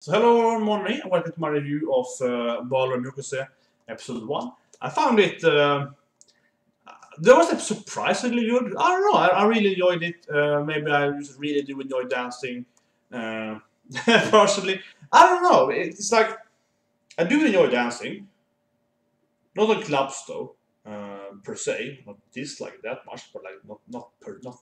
So hello morning and welcome to my review of Ballroom Youkoso episode 1. I found it, that was surprisingly good. I don't know, I really enjoyed it. Maybe I just really do enjoy dancing. Personally, I don't know, it's like, I do enjoy dancing. Not on clubs though, per se, not dislike it that much, but like not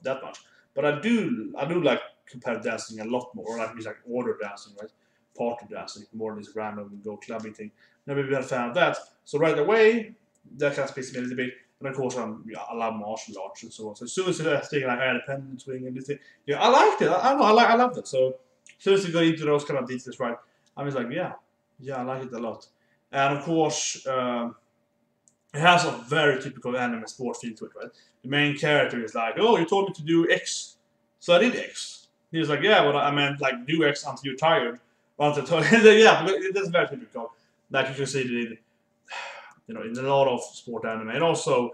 that much. But I do like competitive dancing a lot more, like order dancing, right? Party dancing, more than this random go clubbing thing. Never been a fan of that. So right away, that kind of speaks to me a little bit. And of course, I love martial arts and so on. So as soon as I think like independent swing and this thing, yeah, I liked it. I don't know, I love that. So as soon as you go into those kind of details, right, I'm just like, yeah, I like it a lot. And of course, it has a very typical anime sport feel to it, right? The main character is like, oh, you told me to do X, so I did X. He's like, yeah, well, I meant like do X until you're tired. Yeah, that's very typical. Like you can see it in, in a lot of sport anime, and also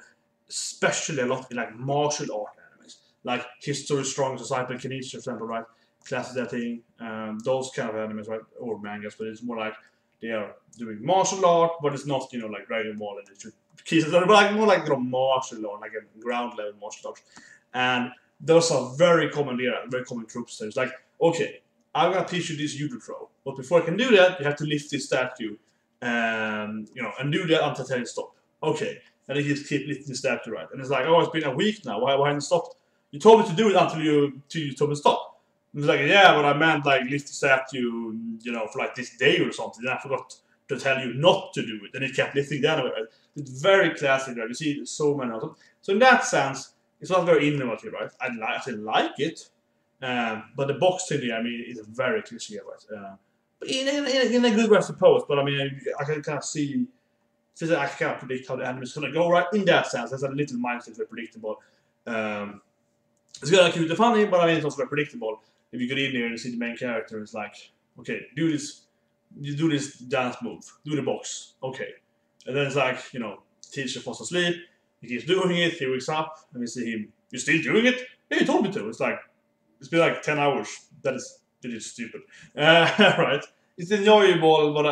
especially a lot in like martial art animes, like History Strong Society Kinesis, for example, right? Classic that thing, those kind of animes, right? Or mangas, but it's more like they are doing martial art, but it's not, like Dragon Ball and it's just like more like martial art, like a ground level martial art, and those are very common there, very common tropes. So it's like, okay, I'm gonna teach you this judo throw, but before I can do that, you have to lift this statue, and and do that until I tell you stop. Okay, and then you just keep lifting the statue, right? And it's like, oh, it's been a week now. Why haven't you stopped? You told me to do it until you told me to stop. And it's like, yeah, but I meant like lift the statue, for like this day or something. And I forgot to tell you not to do it, and it kept lifting the anyway. Right? It's very classic, right? You see so many of them. So in that sense, it's not very innovative, right? I still like it. But the box thing, I mean, is very cliche, right? But in a good way, I suppose. But I mean, I can kind of see, since I can kind of predict how the anime is going to go, right? In that sense, there's a little mindset very predictable. It's gonna be cute and funny, but I mean, it's also very predictable. If you get in there and see the main character, it's like, okay, do this, you do this dance move, do the box, okay, and then it's like, teacher falls asleep, he keeps doing it, he wakes up, and we see him, you're still doing it? Yeah, you told me to. It's like, it's been like 10 hours. That is stupid. Right? It's enjoyable, but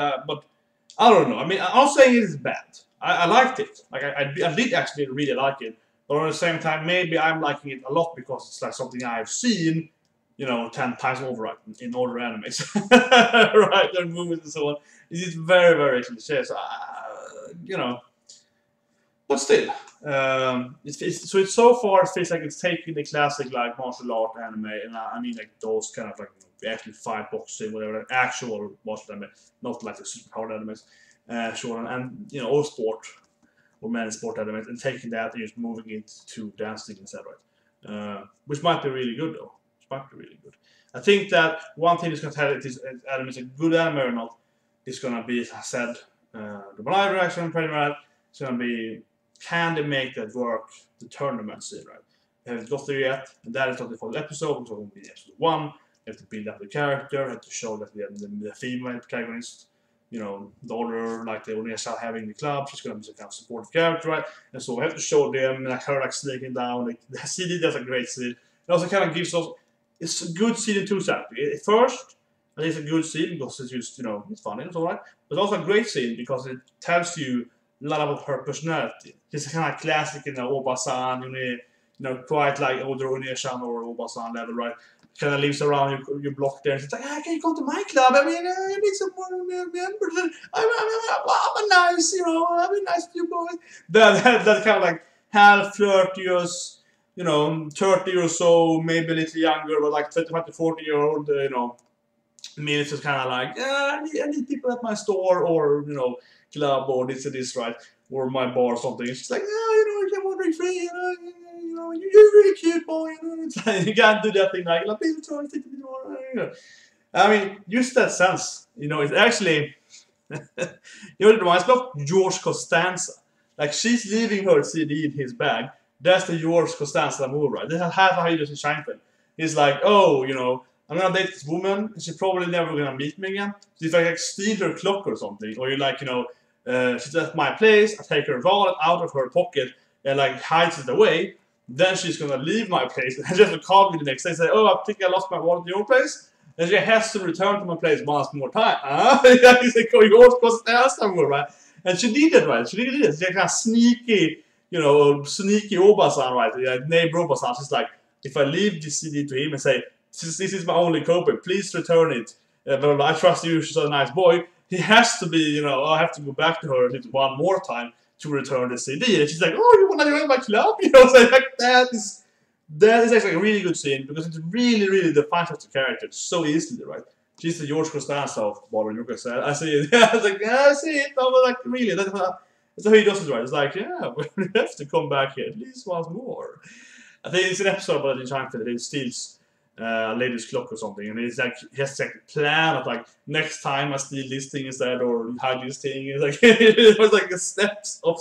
I don't know. I mean, I'm not saying it is bad. I liked it. Like I did actually really like it. But at the same time, maybe I'm liking it a lot because it's like something I've seen, 10 times over, right, in other animes, right, and movies and so on. It is very, very cliché. So, but still, it's so far it feels like it's taking the classic like martial art anime, and I mean like those kind of like actually fight boxing, whatever, actual martial anime, not like the super hard animes, sure, and all sport or many sport animes, and taking that and just moving it to dancing instead, right? Which might be really good though. Which might be really good. I think that one thing is going to tell if this anime is a good anime or not is going to be, as I said, the live reaction pretty much. It's going to be, can they make that work, the tournament scene, right? They haven't got there yet, and that is not the full episode, so it will be episode 1. They have to build up the character, have to show that the female protagonist, the older, like the Onesa having the club, she's going to be some kind of supportive character, right? And so we have to show them, like her like sneaking down, like, the CD does a great scene. It also kind of gives us, it's a good scene in two sides. At first, I think it's a good scene because it's just, it's funny and so on, right? But it's also a great scene because it tells you a lot about her personality. She's kind of classic, Obasan, quite like older Oneshan or Obasan level, right? Kind of lives around your block there. And she's like, can you come to my club? I mean, I need some more members. I'm a nice, I'm a nice few boys. That kind of like half flirtious, 30 or so, maybe a little younger, but like 25 to 40-year-old, Mills is kind of like, I need people at my store or, club or this and this, right? Or my bar or something. And she's like, I can order free, you're really cute, boy. It's like, you can't do that thing like, please try to take the door. I mean, just that sense, it's actually, it reminds me of George Costanza. Like, she's leaving her CD in his bag. That's the George Costanza move, right? That's half how he does in Seinfeld. He's like, oh, I'm gonna date this woman, and she's probably never gonna meet me again. So if I like steal her clock or something, or she's at my place, I take her wallet out of her pocket and like hides it away, then she's gonna leave my place and just call me the next day and say, oh, I think I lost my wallet at your place. and she has to return to my place once more time. Yeah, he's like, oh, yours was there somewhere, right? And she did it, right? She did it. She's like a sneaky, sneaky Obasan, right? Yeah, neighbor Obasan. She's like, if I leave this CD to him and say, this is my only copy, please return it. But I trust you, she's a nice boy. He has to be, I have to go back to her at least one more time to return the CD. And she's like, oh, you want to join my club? So like, that is actually a really good scene because it really, really defines the character so easily, right? She's the George Costanza of Ballroom Dancing. I see it. Yeah, I was like, yeah, I see it. No, but like, really, that's how he does it, right? It's like, yeah, we have to come back here at least once more. I think it's an episode about the time that he steals a lady's clock or something, and it's like he has like a plan of like next time I steal this thing instead or hide this thing. It's like it was like the steps of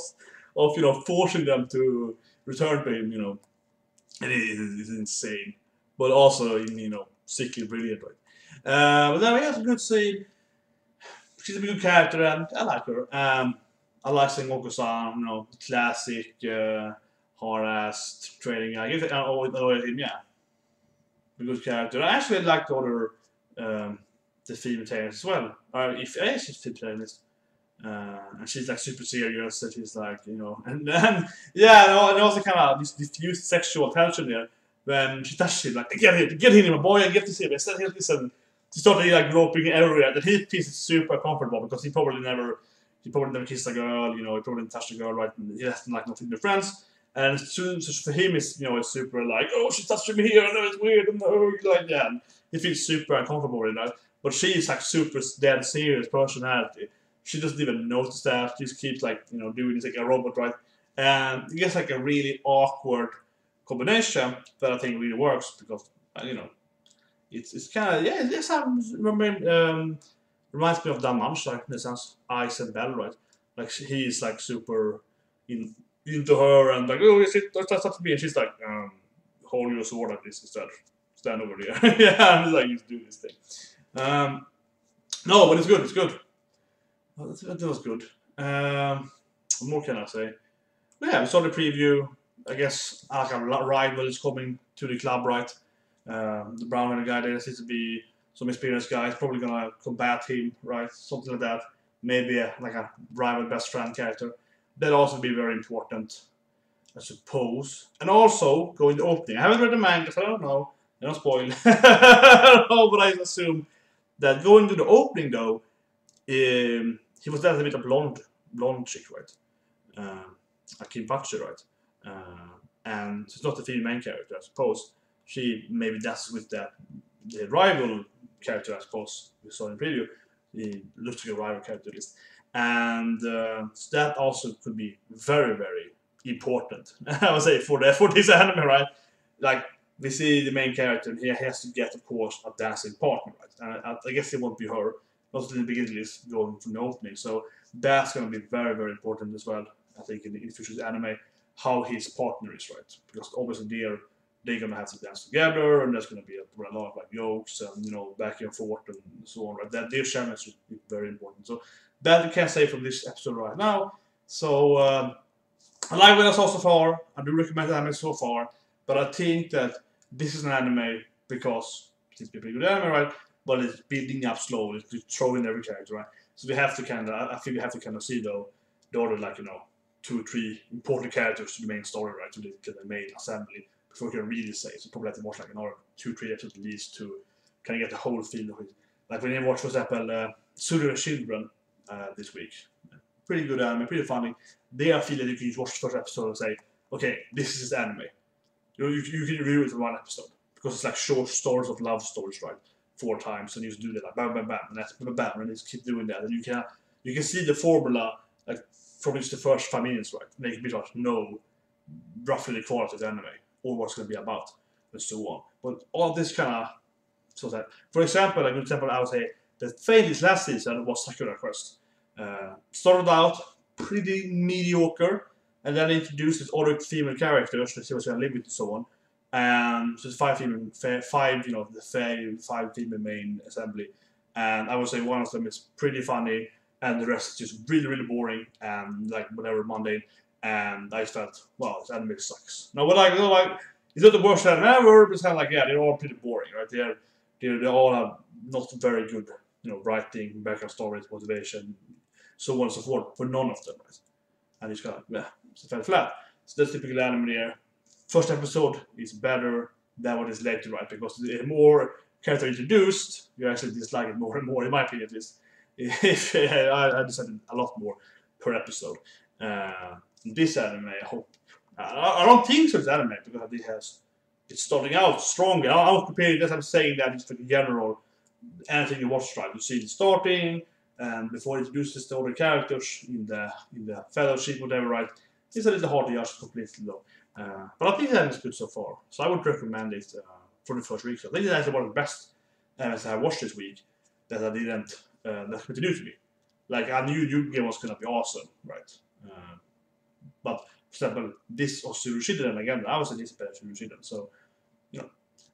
forcing them to return to him. It is insane, but also sickly brilliant, right? But then we have a good scene. She's a good character, and I like her. I like Youkoso, classic hard-ass training guy. I guess him, yeah. A good character. I actually like the other the female protagonist as well. If she's female protagonist, and she's like super serious, and she's like and yeah, and also kind of this diffused sexual tension there when she touches him, like get him, my boy, and get to see him. Instead, listen, she started like groping everywhere. That he feels super comfortable because he probably never kissed a girl, he probably didn't touch a girl, right? And he has like nothing to be friends. And so for him, it's it's super like, oh, she touched me here, and it's weird, and like that. And he feels super uncomfortable with that. But she's like super dead serious personality. She doesn't even notice that. She just keeps like doing this like a robot, right? And it gets like a really awkward combination that I think really works because it's kind of reminds me of Dan Munch, like in the sense Ice and Bell, right? Like he's like super into her and like, oh, that's up to me, and she's like, hold your sword at this instead, stand over there. Yeah, and he's like, just do this thing. No, but it's good. That was good. What more can I say? Well, yeah, we saw the preview. I guess like a rival is coming to the club, right? The brown guy there seems to be some experienced guy. He's probably gonna combat him, right? Something like that. Maybe like a rival best friend character. That'll also be very important, I suppose. And also, going to opening. I haven't read the manga, so I don't know. I don't spoil. I don't know, but I assume that going to the opening, though, he was that a bit of blonde chick, right? A Kim Butcher, right? And it's not the female main character, I suppose. She maybe that's with the rival character, I suppose, we saw in the preview. He looks like a rival character at least. And so that also could be very, very important. I would say for this anime, right? Like we see the main character, he has to get, of course, a dancing partner, right? And I guess it won't be her, not in the beginning, list going from the opening. So that's going to be very, very important as well. I think in the future anime, how his partner is, right? Because obviously they're going to have to dance together, and there's going to be a lot of like jokes and back and forth and so on, right? That their challenge is very important. So that we can say from this episode right now. So I like what I saw so far. I do recommend the anime so far, but I think that this is an anime because it's a pretty good anime, right? But it's building up slowly, it's throwing every character, right? So we have to I think we have to see the other like 2 or 3 important characters to the main story, right? To the main assembly before we can really say. So probably have to watch like another 2 or 3 episodes at least to kind of get the whole feel of it. Like when you watch, for example, Surya Children this week. Pretty good anime, pretty funny. There I feel that you can just watch the first episode and say, okay, this is anime. You can review it in 1 episode. Because it's like short stories of love stories, right? 4 times, and you just do that like bam, bam, bam, and that's bam, bam, and just keep doing that. And you can see the formula like from just the first 5 minutes, right? Make a bit of know roughly the quality of the anime or what's going to be about and so on. But all this kind of for example, like I would say the famous last season was Sakura Quest. Started out pretty mediocre, and then introduced this other female characters that she was going to live with and so on. And so it's 5 female, 5 5 female main assembly, and I would say one of them is pretty funny, and the rest is just really, really boring and like whatever mundane. And I just felt, wow, this anime sucks. Now, it's not the worst anime ever, but it's kind of like, yeah, they're all pretty boring, right? They all have not very good, writing, background stories, motivation, so on and so forth for none of them, right? And it's kind of it's fell flat. So that's typical anime there. First episode is better than what is later, right? Because the more character introduced, you actually dislike it more and more, in my opinion at least. I decided a lot more per episode. This anime, I hope. I don't think so. It's anime because it's starting out strong. I'm comparing this. I'm saying that it's for the general anything you watch, right? You see it starting, and before it introduces the other characters in the fellowship, whatever, right? It's a little hard to judge completely though. But I think that is good so far. So I would recommend it for the first week. So I think it's actually one of the best animes I watched this week that I didn't that continue to be. Like I knew Yu-Gi-Oh was gonna be awesome, right? But for example, this or Surushiden again, I was anticipating Surushiden. So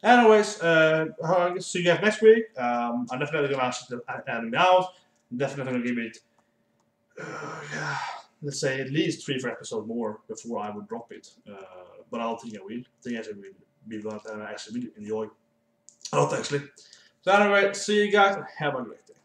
anyways, I'll see you guys next week. I'm definitely gonna ask the anime out. Definitely gonna give it, yeah, let's say at least 3-4 episodes more before I would drop it. But I don't think I will. I think I actually will be one that I actually will enjoy a lot actually. So anyway, see you guys and have a great day.